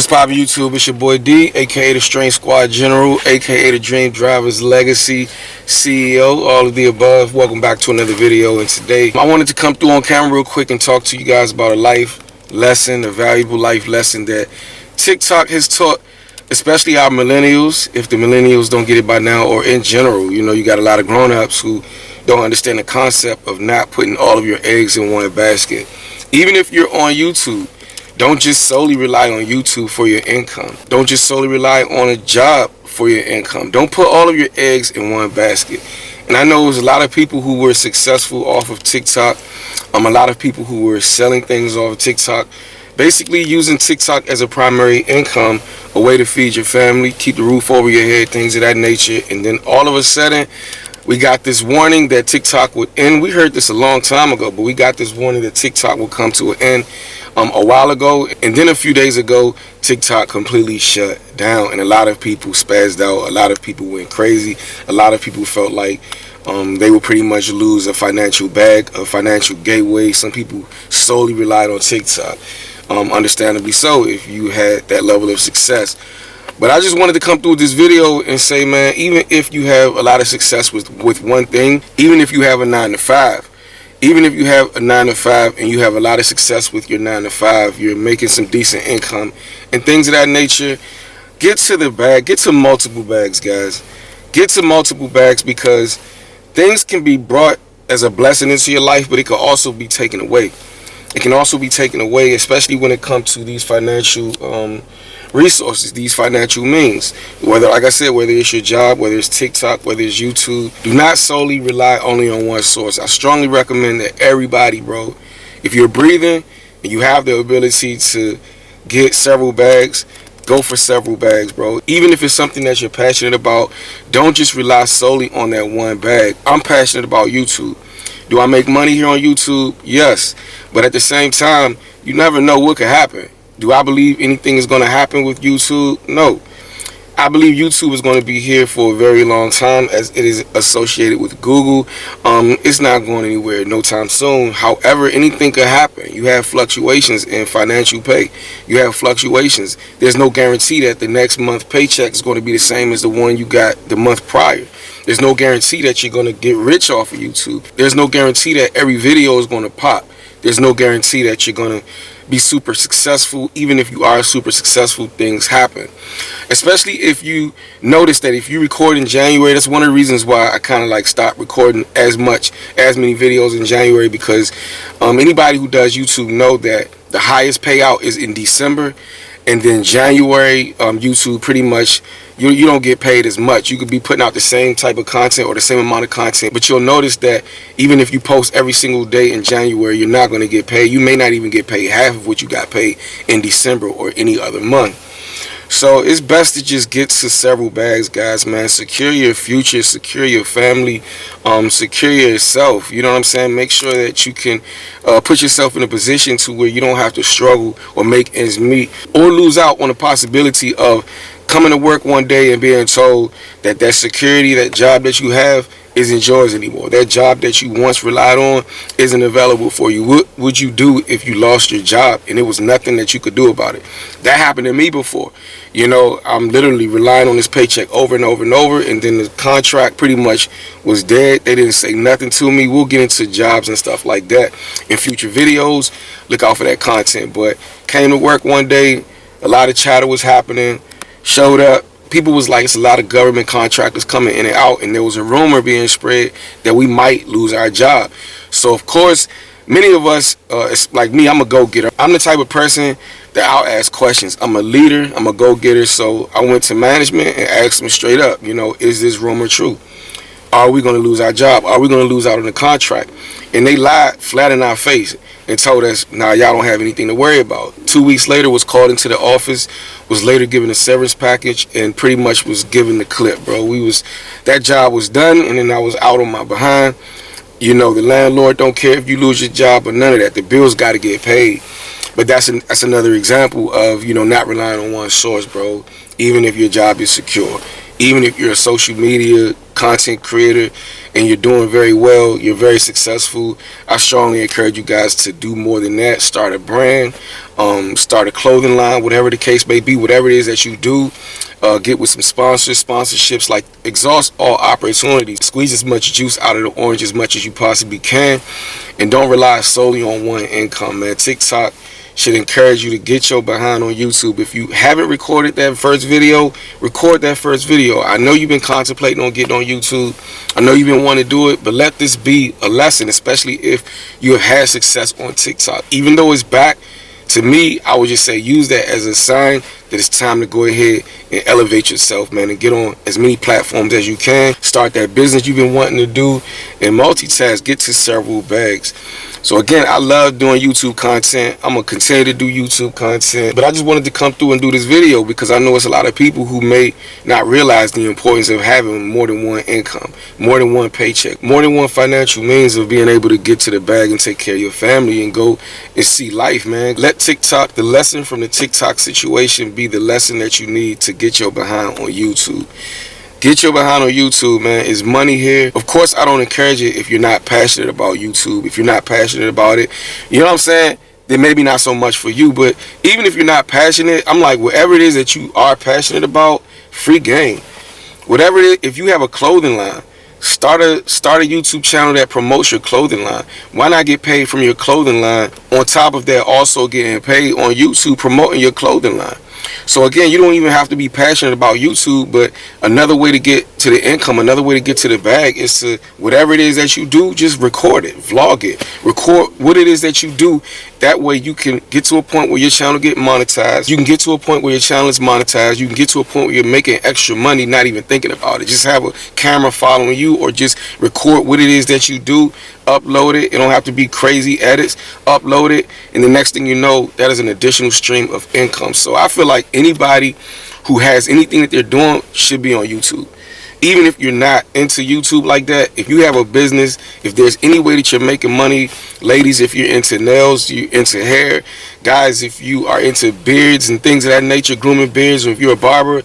What's poppin' YouTube? It's your boy D, aka the Strange Squad General, aka the Dream Drivers Legacy CEO, all of the above. Welcome back to another video, and today I wanted to come through on camera real quick and talk to you guys about a life lesson, a valuable life lesson that TikTok has taught, especially our millennials, if the millennials don't get it by now, or in general. You know, you got a lot of grown-ups who don't understand the concept of not putting all of your eggs in one basket. Even if you're on YouTube, don't just solely rely on YouTube for your income. Don't just solely rely on a job for your income. Don't put all of your eggs in one basket. And I know there's a lot of people who were successful off of TikTok. A lot of people who were selling things off of TikTok, basically using TikTok as a primary income, a way to feed your family, keep the roof over your head, things of that nature. And then all of a sudden, we got this warning that TikTok would end. We heard this a long time ago, but we got this warning that TikTok will come to an end a while ago. And then a few days ago, TikTok completely shut down, and a lot of people spazzed out. A lot of people went crazy. A lot of people felt like they would pretty much lose a financial bag, a financial gateway. Some people solely relied on TikTok, understandably so, if you had that level of success. But I just wanted to come through this video and say, man, even if you have a lot of success with one thing, even if you have a 9 to 5, even if you have a 9 to 5 and you have a lot of success with your 9 to 5, you're making some decent income and things of that nature, get to the bag, get to multiple bags, guys. Get to multiple bags, because things can be brought as a blessing into your life, but it can also be taken away. It can also be taken away, especially when it comes to these financial resources, these financial means. Whether, like I said, whether it's your job, whether it's TikTok, whether it's YouTube, do not solely rely only on one source. I strongly recommend that everybody, bro, if you're breathing and you have the ability to get several bags, go for several bags, bro. Even if it's something that you're passionate about, don't just rely solely on that one bag. I'm passionate about YouTube. Do I make money here on YouTube? Yes. But at the same time, you never know what could happen. Do I believe anything is going to happen with YouTube? No. I believe YouTube is going to be here for a very long time, as it is associated with Google. It's not going anywhere no time soon. However, anything could happen. You have fluctuations in financial pay. You have fluctuations. There's no guarantee that the next month paycheck is going to be the same as the one you got the month prior. There's no guarantee that you're going to get rich off of YouTube. There's no guarantee that every video is going to pop. There's no guarantee that you're going to be super successful. Even if you are super successful, things happen. Especially if you notice that if you record in January, that's one of the reasons why I kind of like stopped recording as many videos in January, because anybody who does YouTube know that the highest payout is in December, and then January, YouTube pretty much, you don't get paid as much. You could be putting out the same type of content or the same amount of content, but you'll notice that even if you post every single day in January, you're not going to get paid. You may not even get paid half of what you got paid in December or any other month. So it's best to just get to several bags, guys, man. Secure your future, secure your family, secure yourself. You know what I'm saying? Make sure that you can put yourself in a position to where you don't have to struggle or make ends meet, or lose out on the possibility of coming to work one day and being told that that security, that job that you have, isn't yours anymore. That job that you once relied on isn't available for you. What would you do if you lost your job and there was nothing that you could do about it? That happened to me before. You know, I'm literally relying on this paycheck over and over and over, and then the contract pretty much was dead. They didn't say nothing to me. We'll get into jobs and stuff like that in future videos. Look out for that content. But came to work one day, a lot of chatter was happening, showed up. People was like, it's a lot of government contractors coming in and out, and there was a rumor being spread that we might lose our job. So of course, many of us, like me, I'm a go-getter. I'm the type of person that I'll ask questions. I'm a leader, I'm a go-getter. So I went to management and asked them straight up, you know, is this rumor true? Are we going to lose our job? Are we going to lose out on the contract? And they lied flat in our face and told us, nah, y'all don't have anything to worry about. 2 weeks later, was called into the office, was later given a severance package, and pretty much was given the clip, bro. That job was done, and then I was out on my behind. You know, the landlord don't care if you lose your job or none of that. The bills got to get paid. But that's another example of, you know, not relying on one source, bro. Even if your job is secure, Even if you're a social media content creator and you're doing very well, you're very successful, I strongly encourage you guys to do more than that. Start a brand, start a clothing line, whatever the case may be, whatever it is that you do. Get with some sponsorships, like exhaust all opportunities. Squeeze as much juice out of the orange as much as you possibly can, and don't rely solely on one income, man. TikTok should encourage you to get your behind on YouTube. If you haven't recorded that first video, record that first video. I know you've been contemplating on getting on YouTube. I know you've been wanting to do it, but let this be a lesson, especially if you have had success on TikTok. Even though it's back, to me, I would just say use that as a sign that it's time to go ahead and elevate yourself, man, and get on as many platforms as you can. Start that business you've been wanting to do and multitask. Get to several bags. So again, I love doing YouTube content. I'm going to continue to do YouTube content. But I just wanted to come through and do this video because I know it's a lot of people who may not realize the importance of having more than one income, more than one paycheck, more than one financial means of being able to get to the bag and take care of your family and go and see life, man. Let TikTok, the lesson from the TikTok situation, be the lesson that you need to get your behind on YouTube. Get your behind on YouTube, man. It's money here. Of course, I don't encourage it if you're not passionate about YouTube. If you're not passionate about it, you know what I'm saying? Then maybe not so much for you. But even if you're not passionate, I'm like, whatever it is that you are passionate about, free game. Whatever it is, if you have a clothing line, start a YouTube channel that promotes your clothing line. Why not get paid from your clothing line? On top of that, also getting paid on YouTube promoting your clothing line. So again, you don't even have to be passionate about YouTube, but another way to get to the income, another way to get to the bag is to, whatever it is that you do, just record it, vlog it, record what it is that you do. That way you can get to a point where your channel get monetized. You can get to a point where your channel is monetized. You can get to a point where you're making extra money, not even thinking about it. Just have a camera following you, or just record what it is that you do, upload it. It don't have to be crazy edits. Upload it, and the next thing you know, that is an additional stream of income. So I feel like anybody who has anything that they're doing should be on YouTube. Even if you're not into YouTube like that, if you have a business, if there's any way that you're making money, ladies, if you're into nails, you're into hair, guys, if you are into beards and things of that nature, grooming beards, or if you're a barber,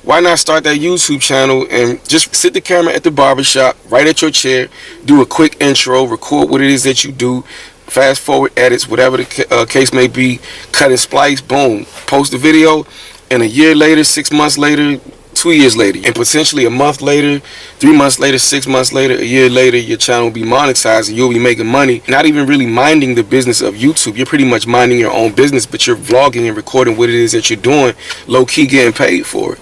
why not start that YouTube channel and just sit the camera at the barbershop, right at your chair, do a quick intro, record what it is that you do, fast forward edits, whatever the case may be, cut and splice, boom, post the video, and a year later, 6 months later, 2 years later, and potentially a month later, 3 months later, 6 months later, a year later, your channel will be monetized and you'll be making money, not even really minding the business of YouTube. You're pretty much minding your own business, but you're vlogging and recording what it is that you're doing, low-key getting paid for it.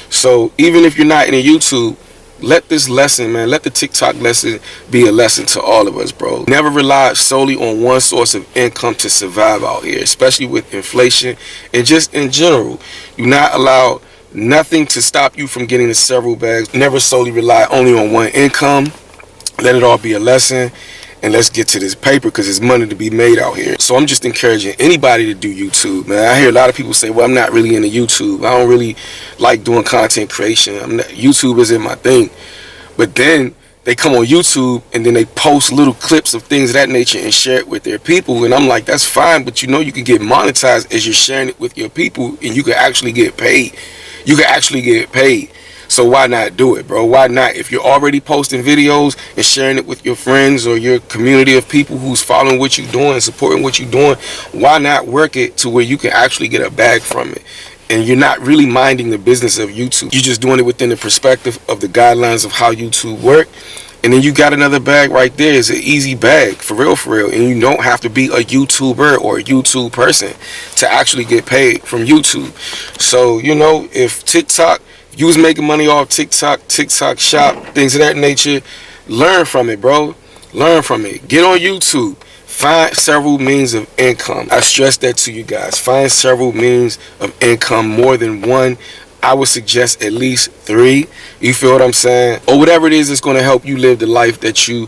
So even if you're not in a YouTube, let this lesson, man, let the TikTok lesson be a lesson to all of us, bro. Never rely solely on one source of income to survive out here, especially with inflation and just in general. Do not allow nothing to stop you from getting the several bags. Never solely rely only on one income. Let it all be a lesson, and let's get to this paper, because there's money to be made out here. So I'm just encouraging anybody to do YouTube, man. I hear a lot of people say, well, I'm not really into YouTube. I don't really like doing content creation. YouTube isn't my thing. But then they come on YouTube and then they post little clips of things of that nature and share it with their people. And I'm like, that's fine, but you know you can get monetized as you're sharing it with your people, and you can actually get paid. You can actually get paid. So why not do it, bro? Why not? If you're already posting videos and sharing it with your friends or your community of people who's following what you're doing, supporting what you're doing, why not work it to where you can actually get a bag from it? And you're not really minding the business of YouTube. You're just doing it within the perspective of the guidelines of how YouTube work. And then you got another bag right there. It's an easy bag, for real, for real. And you don't have to be a YouTuber or a YouTube person to actually get paid from YouTube. So, you know, if TikTok, you was making money off TikTok, TikTok shop, things of that nature, learn from it, bro. Learn from it. Get on YouTube. Find several means of income. I stress that to you guys. Find several means of income, more than one. I would suggest at least 3. You feel what I'm saying? Or whatever it is that's going to help you live the life that you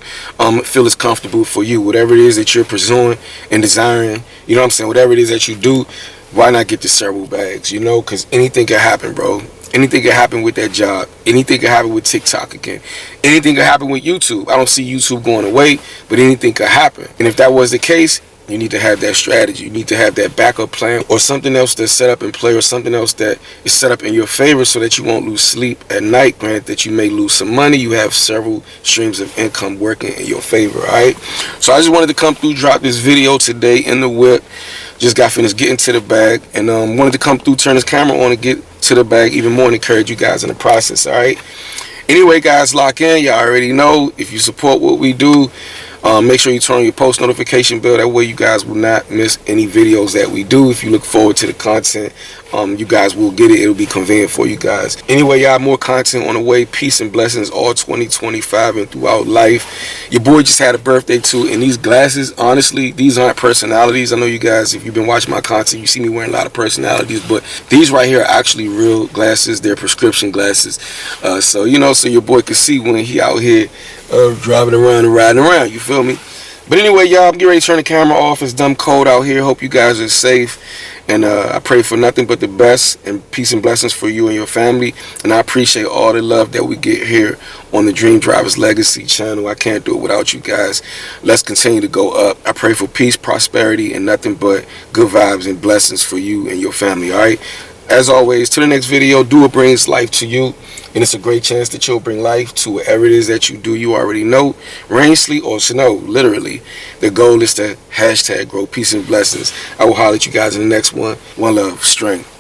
feel is comfortable for you. Whatever it is that you're pursuing and desiring. You know what I'm saying? Whatever it is that you do, why not get the several bags? You know, because anything can happen, bro. Anything can happen with that job. Anything can happen with TikTok again. Anything can happen with YouTube. I don't see YouTube going away, but anything could happen. And if that was the case, You need to have that strategy. You need to have that backup plan, or something else that's set up in play, or something else that is set up in your favor so that you won't lose sleep at night. Granted that you may lose some money, you have several streams of income working in your favor. Alright, so I just wanted to come through, drop this video today in the whip. Just got finished getting to the bag, and wanted to come through, turn this camera on, and get to the bag even more, and encourage you guys in the process. Alright, anyway guys, lock in. Y'all already know, if you support what we do, make sure you turn on your post notification bell. That way you guys will not miss any videos that we do. If you look forward to the content, you guys will get it. It'll be convenient for you guys. Anyway, y'all, more content on the way. Peace and blessings all 2025 and throughout life. Your boy just had a birthday too, and these glasses, honestly, these aren't personalities. I know you guys, if you've been watching my content, you see me wearing a lot of personalities, but these right here are actually real glasses. They're prescription glasses. So, you know, so your boy can see when he out here driving around and riding around. You feel me? But anyway, y'all, I'm getting ready to turn the camera off. It's dumb cold out here. Hope you guys are safe. And I pray for nothing but the best and peace and blessings for you and your family. And I appreciate all the love that we get here on the Dream Drivers Legacy channel. I can't do it without you guys. Let's continue to go up. I pray for peace, prosperity, and nothing but good vibes and blessings for you and your family. All right? As always, to the next video, do what brings life to you. And it's a great chance that you'll bring life to whatever it is that you do. You already know. Rain, sleet, or snow, literally. The goal is to #grow peace and blessings. I will holler at you guys in the next one. One love, strength.